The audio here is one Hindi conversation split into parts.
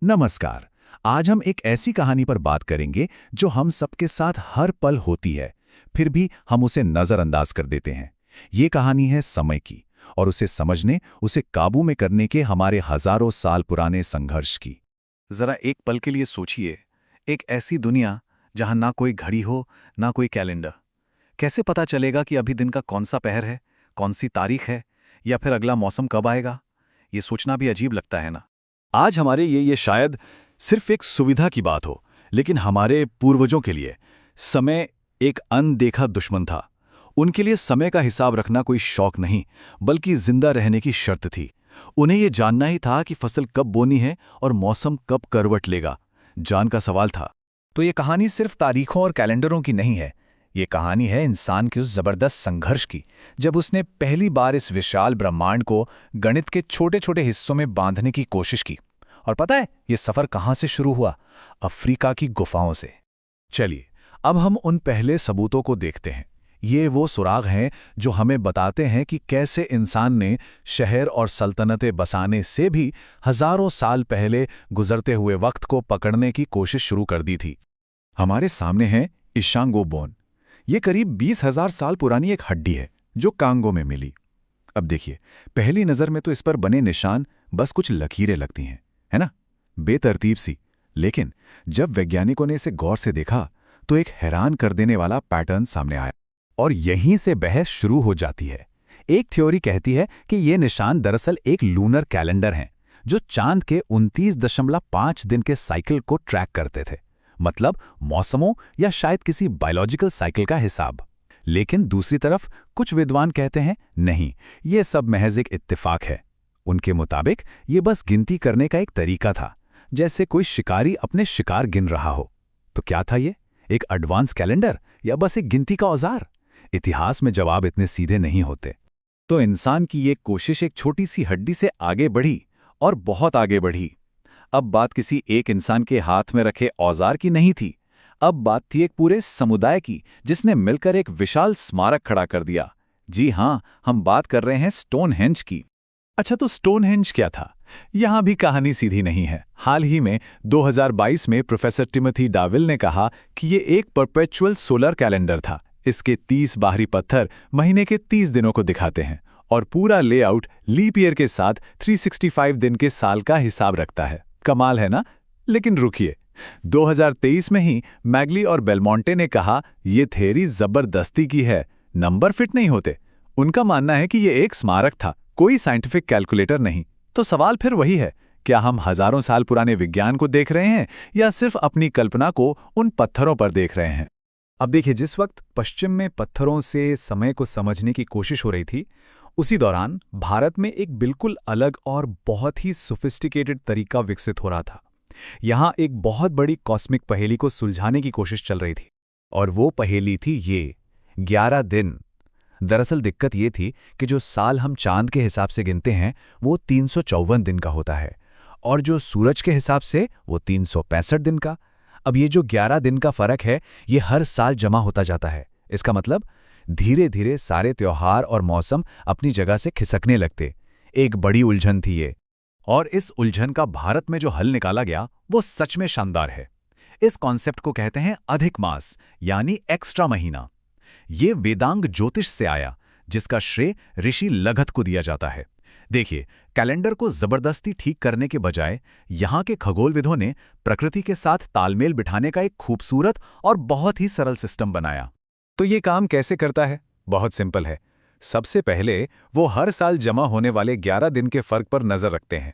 नमस्कार। आज हम एक ऐसी कहानी पर बात करेंगे जो हम सबके साथ हर पल होती है, फिर भी हम उसे नजरअंदाज कर देते हैं। ये कहानी है समय की, और उसे समझने, उसे काबू में करने के हमारे हजारों साल पुराने संघर्ष की। जरा एक पल के लिए सोचिए, एक ऐसी दुनिया जहां ना कोई घड़ी हो, ना कोई कैलेंडर। कैसे पता चलेगा कि अभी दिन का कौन सा पहर है, कौन सी तारीख है, या फिर अगला मौसम कब आएगा? ये सोचना भी अजीब लगता है ना। आज हमारे ये शायद सिर्फ एक सुविधा की बात हो, लेकिन हमारे पूर्वजों के लिए समय एक अनदेखा दुश्मन था। उनके लिए समय का हिसाब रखना कोई शौक नहीं, बल्कि जिंदा रहने की शर्त थी। उन्हें ये जानना ही था कि फसल कब बोनी है और मौसम कब करवट लेगा। जान का सवाल था। तो ये कहानी सिर्फ तारीखों और कैलेंडरों की नहीं है। ये कहानी है इंसान के उस जबरदस्त संघर्ष की, जब उसने पहली बार इस विशाल ब्रह्मांड को गणित के छोटे छोटे हिस्सों में बांधने की कोशिश की। और पता है ये सफर कहाँ से शुरू हुआ? अफ्रीका की गुफाओं से। चलिए, अब हम उन पहले सबूतों को देखते हैं। ये वो सुराग हैं जो हमें बताते हैं कि कैसे इंसान ने शहर और सल्तनतें बसाने से भी हजारों साल पहले गुजरते हुए वक्त को पकड़ने की कोशिश शुरू कर दी थी। हमारे सामने है इशांगो बोन। ये करीब 20,000 साल पुरानी एक हड्डी है जो कांगो में मिली। अब देखिए, पहली नजर में तो इस पर बने निशान बस कुछ लकीरें लगती हैं, है ना, बेतरतीब सी। लेकिन जब वैज्ञानिकों ने इसे गौर से देखा तो एक हैरान कर देने वाला पैटर्न सामने आया। और यहीं से बहस शुरू हो जाती है। एक थ्योरी कहती है कि ये निशान दरअसल एक लूनर कैलेंडर हैं, जो चांद के 29.5 दिन के साइकिल को ट्रैक करते थे। मतलब मौसमों या शायद किसी बायोलॉजिकल साइकिल का हिसाब। लेकिन दूसरी तरफ कुछ विद्वान कहते हैं नहीं, ये सब महज एक इत्तेफाक है। उनके मुताबिक ये बस गिनती करने का एक तरीका था, जैसे कोई शिकारी अपने शिकार गिन रहा हो। तो क्या था ये? एक एडवांस कैलेंडर या बस एक गिनती का औजार? इतिहास में जवाब इतने सीधे नहीं होते। तो इंसान की ये कोशिश एक छोटी सी हड्डी से आगे बढ़ी, और बहुत आगे बढ़ी। अब बात किसी एक इंसान के हाथ में रखे औजार की नहीं थी। अब बात थी एक पूरे समुदाय की, जिसने मिलकर एक विशाल स्मारक खड़ा कर दिया। जी हां, हम बात कर रहे हैं स्टोनहेंज की। अच्छा, तो स्टोनहेंज क्या था? यहां भी कहानी सीधी नहीं है। हाल ही में 2022 में प्रोफेसर टिमोथी डाविल ने कहा कि ये एक परपेचुअल सोलर कैलेंडर था। इसके 30 बाहरी पत्थर महीने के 30 दिनों को दिखाते हैं, और पूरा लेआउट लीप ईयर के साथ 365 दिन के साल का हिसाब रखता है। कमाल है ना? लेकिन रुकिए, 2023 में ही मैगली और बेलमोंटे ने कहा ये थ्योरी जबरदस्ती की है, नंबर फिट नहीं होते। उनका मानना है कि ये एक स्मारक था, कोई साइंटिफिक कैलकुलेटर नहीं। तो सवाल फिर वही है, क्या हम हजारों साल पुराने विज्ञान को देख रहे हैं या सिर्फ अपनी कल्पना को उन पत्थरों पर देख रहे हैं? अब देखिए, जिस वक्त पश्चिम में पत्थरों से समय को समझने की कोशिश हो रही थी, उसी दौरान भारत में एक बिल्कुल अलग और बहुत ही सोफिस्टिकेटेड तरीका विकसित हो रहा था। यहाँ एक बहुत बड़ी कॉस्मिक पहेली को सुलझाने की कोशिश चल रही थी, और वो पहेली थी ये: 11 दिन। दरअसल दिक्कत ये थी कि जो साल हम चांद के हिसाब से गिनते हैं वो 354 दिन का होता है, और जो सूरज के हिसाब से वो 365 दिन का। अब ये जो 11 दिन का फर्क है, ये हर साल जमा होता जाता है। इसका मतलब धीरे धीरे सारे त्योहार और मौसम अपनी जगह से खिसकने लगते। एक बड़ी उलझन थी ये, और इस उलझन का भारत में जो हल निकाला गया वो सच में शानदार है। इस कॉन्सेप्ट को कहते हैं अधिक मास, यानी एक्स्ट्रा महीना। ये वेदांग ज्योतिष से आया, जिसका श्रेय ऋषि लगध को दिया जाता है। देखिए, कैलेंडर को जबरदस्ती ठीक करने के बजाय यहाँ के खगोलविदों ने प्रकृति के साथ तालमेल बिठाने का एक खूबसूरत और बहुत ही सरल सिस्टम बनाया। तो ये काम कैसे करता है? बहुत सिंपल है। सबसे पहले वो हर साल जमा होने वाले 11 दिन के फर्क पर नजर रखते हैं।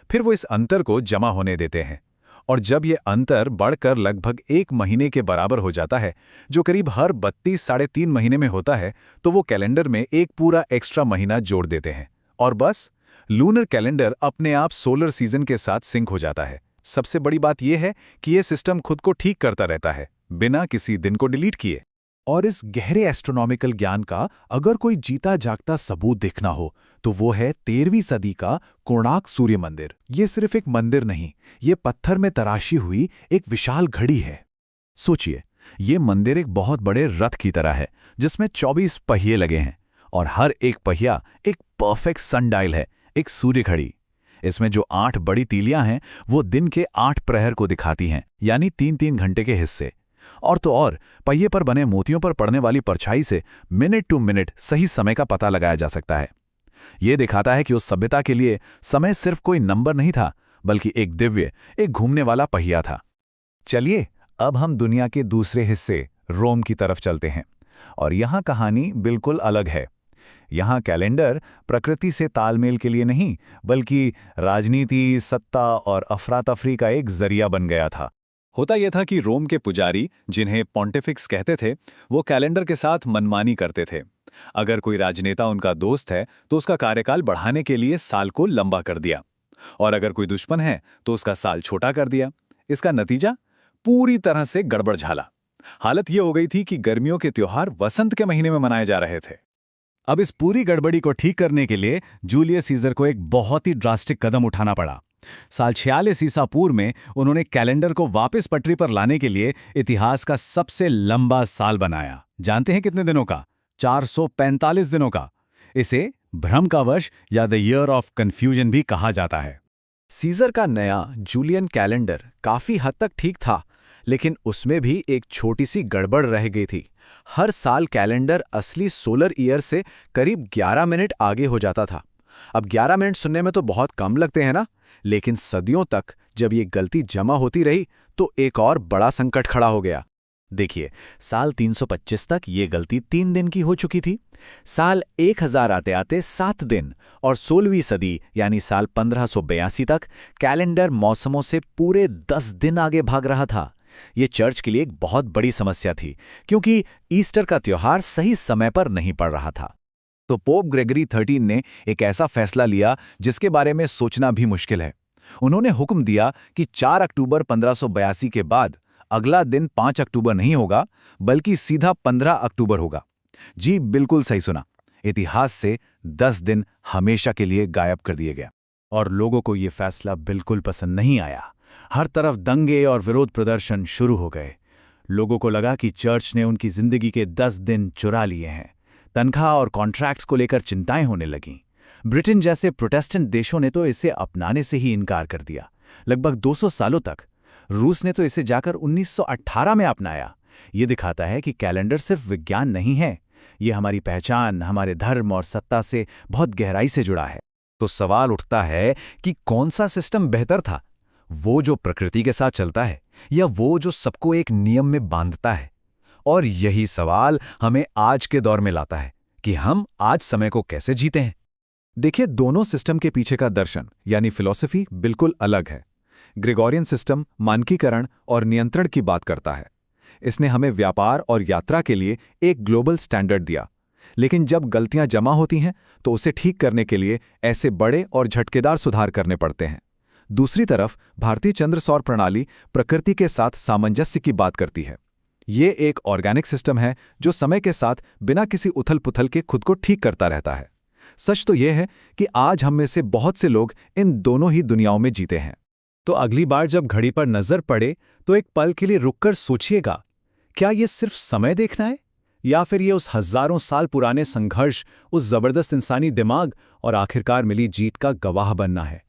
फिर वो इस अंतर को जमा होने देते हैं, और जब ये अंतर बढ़कर लगभग 1 महीने के बराबर हो जाता है, जो करीब हर 32 साढ़े 3 महीने में होता है, तो वो कैलेंडर में एक पूरा एक्स्ट्रा महीना जोड़ देते हैं, और बस लूनर कैलेंडर अपने आप सोलर सीजन के साथ सिंक हो जाता है। सबसे बड़ी बात यह है कि ये सिस्टम खुद को ठीक करता रहता है, बिना किसी दिन को डिलीट किए। और इस गहरे एस्ट्रोनॉमिकल ज्ञान का अगर कोई जीता जागता सबूत देखना हो, तो वो है 13वीं सदी का कोणार्क सूर्य मंदिर। ये सिर्फ एक मंदिर नहीं, ये पत्थर में तराशी हुई एक विशाल घड़ी है। सोचिए, ये मंदिर एक बहुत बड़े रथ की तरह है, जिसमें 24 पहिए लगे हैं, और हर एक पहिया एक परफेक्ट सनडायल है, एक सूर्य घड़ी। इसमें जो 8 बड़ी तीलियां हैं वो दिन के 8 प्रहर को दिखाती हैं, यानी 3-3 घंटे के हिस्से। और तो और पहिए पर बने मोतियों पर पड़ने वाली परछाई से मिनट टू मिनट सही समय का पता लगाया जा सकता है। ये दिखाता है कि उस सभ्यता के लिए समय सिर्फ कोई नंबर नहीं था, बल्कि एक दिव्य, एक घूमने वाला पहिया था। चलिए अब हम दुनिया के दूसरे हिस्से रोम की तरफ चलते हैं, और यहाँ कहानी बिल्कुल अलग है। यहाँ कैलेंडर प्रकृति से तालमेल के लिए नहीं, बल्कि राजनीति, सत्ता और अफरा-तफरी का एक जरिया बन गया था। होता यह था कि रोम के पुजारी, जिन्हें पॉन्टिफिक्स कहते थे, वो कैलेंडर के साथ मनमानी करते थे। अगर कोई राजनेता उनका दोस्त है तो उसका कार्यकाल बढ़ाने के लिए साल को लंबा कर दिया, और अगर कोई दुश्मन है तो उसका साल छोटा कर दिया। इसका नतीजा पूरी तरह से गड़बड़ झाला। हालत यह हो गई थी कि गर्मियों के त्योहार वसंत के महीने में मनाए जा रहे थे। अब इस पूरी गड़बड़ी को ठीक करने के लिए जूलियस सीजर को एक बहुत ही ड्रास्टिक कदम उठाना पड़ा। साल 46 ईसा पूर्व में उन्होंने कैलेंडर को वापस पटरी पर लाने के लिए इतिहास का सबसे लंबा साल बनाया। जानते हैं कितने दिनों का? 445 दिनों का। इसे भ्रम का वर्ष या द ईयर ऑफ कंफ्यूजन भी कहा जाता है। सीजर का नया जूलियन कैलेंडर काफी हद तक ठीक था, लेकिन उसमें भी एक छोटी सी गड़बड़ रह गई थी। हर साल कैलेंडर असली सोलर ईयर से करीब 11 मिनट आगे हो जाता था। अब 11 मिनट सुनने में तो बहुत कम लगते हैं ना, लेकिन सदियों तक जब ये गलती जमा होती रही तो एक और बड़ा संकट खड़ा हो गया। देखिए, साल 325 तक ये गलती 3 दिन की हो चुकी थी। साल 1000 आते आते 7 दिन, और 16वीं सदी यानी साल 1582 तक कैलेंडर मौसमों से पूरे 10 दिन आगे भाग रहा था। ये चर्च के लिए एक बहुत बड़ी समस्या थी, क्योंकि ईस्टर का त्योहार सही समय पर नहीं पड़ रहा था। तो पोप ग्रेगरी 13 ने एक ऐसा फैसला लिया जिसके बारे में सोचना भी मुश्किल है। उन्होंने हुक्म दिया कि 4 अक्टूबर 1582 के बाद अगला दिन 5 अक्टूबर नहीं होगा, बल्कि सीधा 15 अक्टूबर होगा। जी बिल्कुल सही सुना, इतिहास से 10 दिन हमेशा के लिए गायब कर दिए गए। और लोगों को ये फैसला बिल्कुल पसंद नहीं आया। हर तरफ दंगे और विरोध प्रदर्शन शुरू हो गए। लोगों को लगा कि चर्च ने उनकी जिंदगी के 10 दिन चुरा लिए हैं। तनख्वाह और कॉन्ट्रैक्ट्स को लेकर चिंताएं होने लगीं। ब्रिटेन जैसे प्रोटेस्टेंट देशों ने तो इसे अपनाने से ही इनकार कर दिया, लगभग 200 सालों तक। रूस ने तो इसे जाकर 1918 में अपनाया। ये दिखाता है कि कैलेंडर सिर्फ विज्ञान नहीं है, ये हमारी पहचान, हमारे धर्म और सत्ता से बहुत गहराई से जुड़ा है। तो सवाल उठता है कि कौन सा सिस्टम बेहतर था, वो जो प्रकृति के साथ चलता है या वो जो सबको एक नियम में बांधता है? और यही सवाल हमें आज के दौर में लाता है कि हम आज समय को कैसे जीते हैं। देखिए, दोनों सिस्टम के पीछे का दर्शन यानी फिलॉसफी बिल्कुल अलग है। ग्रेगोरियन सिस्टम मानकीकरण और नियंत्रण की बात करता है। इसने हमें व्यापार और यात्रा के लिए एक ग्लोबल स्टैंडर्ड दिया, लेकिन जब गलतियां जमा होती हैं तो उसे ठीक करने के लिए ऐसे बड़े और झटकेदार सुधार करने पड़ते हैं। दूसरी तरफ भारतीय चंद्र सौर प्रणाली प्रकृति के साथ सामंजस्य की बात करती है। ये एक ऑर्गेनिक सिस्टम है जो समय के साथ बिना किसी उथल-पुथल के खुद को ठीक करता रहता है। सच तो यह है कि आज हम में से बहुत से लोग इन दोनों ही दुनियाओं में जीते हैं। तो अगली बार जब घड़ी पर नजर पड़े तो एक पल के लिए रुककर सोचिएगा, क्या ये सिर्फ समय देखना है, या फिर ये उस हजारों साल पुराने संघर्ष, उस जबरदस्त इंसानी दिमाग और आखिरकार मिली जीत का गवाह बनना है?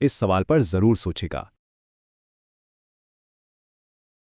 इस सवाल पर जरूर सोचिएगा।